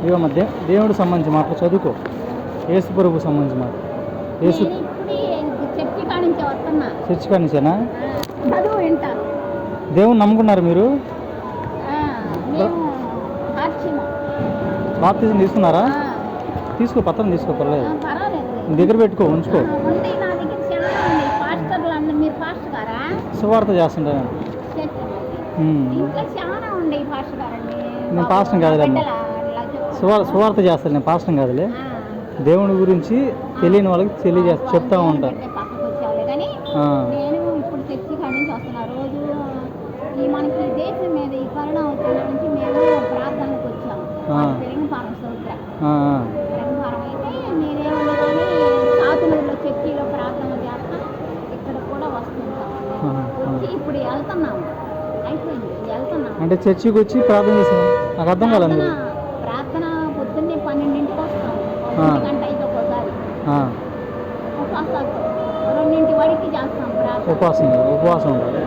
ఇవ మధ్య దేవుడికి సంబంధించి మాటలు చదువుకో. యేసు ప్రభుకు సంబంధించి మాట. యేసు చర్చి కాడి నుంచేనా? దేవుని నమ్ముకున్నారు మీరు? బాప్తిజం తీసుకున్నారా? తీసుకో, పత్రం తీసుకో, పర్లేదు. దగ్గర పెట్టుకో, ఉంచుకో. సువార్త చేస్తుంటా నేను పాస్టం కాదులే. సువార్త చేస్తాను, నేను పాస్టం కాదులే. దేవుని గురించి తెలియని వాళ్ళకి చెప్తా ఉంటా. మనకి దేశం మీద ఈ కరోనా వచ్చిన నుంచి మేము ప్రార్థనకు వచ్చాము. తెలంగాణ అయితే మీరేమన్నా కానీ కాతులూరులో చర్చిలో ప్రార్థన చేస్తాం, ఇక్కడ కూడా వస్తుంటాం. వచ్చి ఇప్పుడు వెళ్తున్నాము, అయిపోయింది వెళ్తున్నాము. అంటే చర్చికి వచ్చి ప్రార్థన చేస్తాను, నాకు అర్థం కాలేదు. ప్రార్థన పొద్దున్నే 12ంటికి వస్తాం, 1 గంట అయితే ఒకసారి ఉపవాసాలు 2 వరకు చేస్తాం. ఉపవాసం ఉండాలి.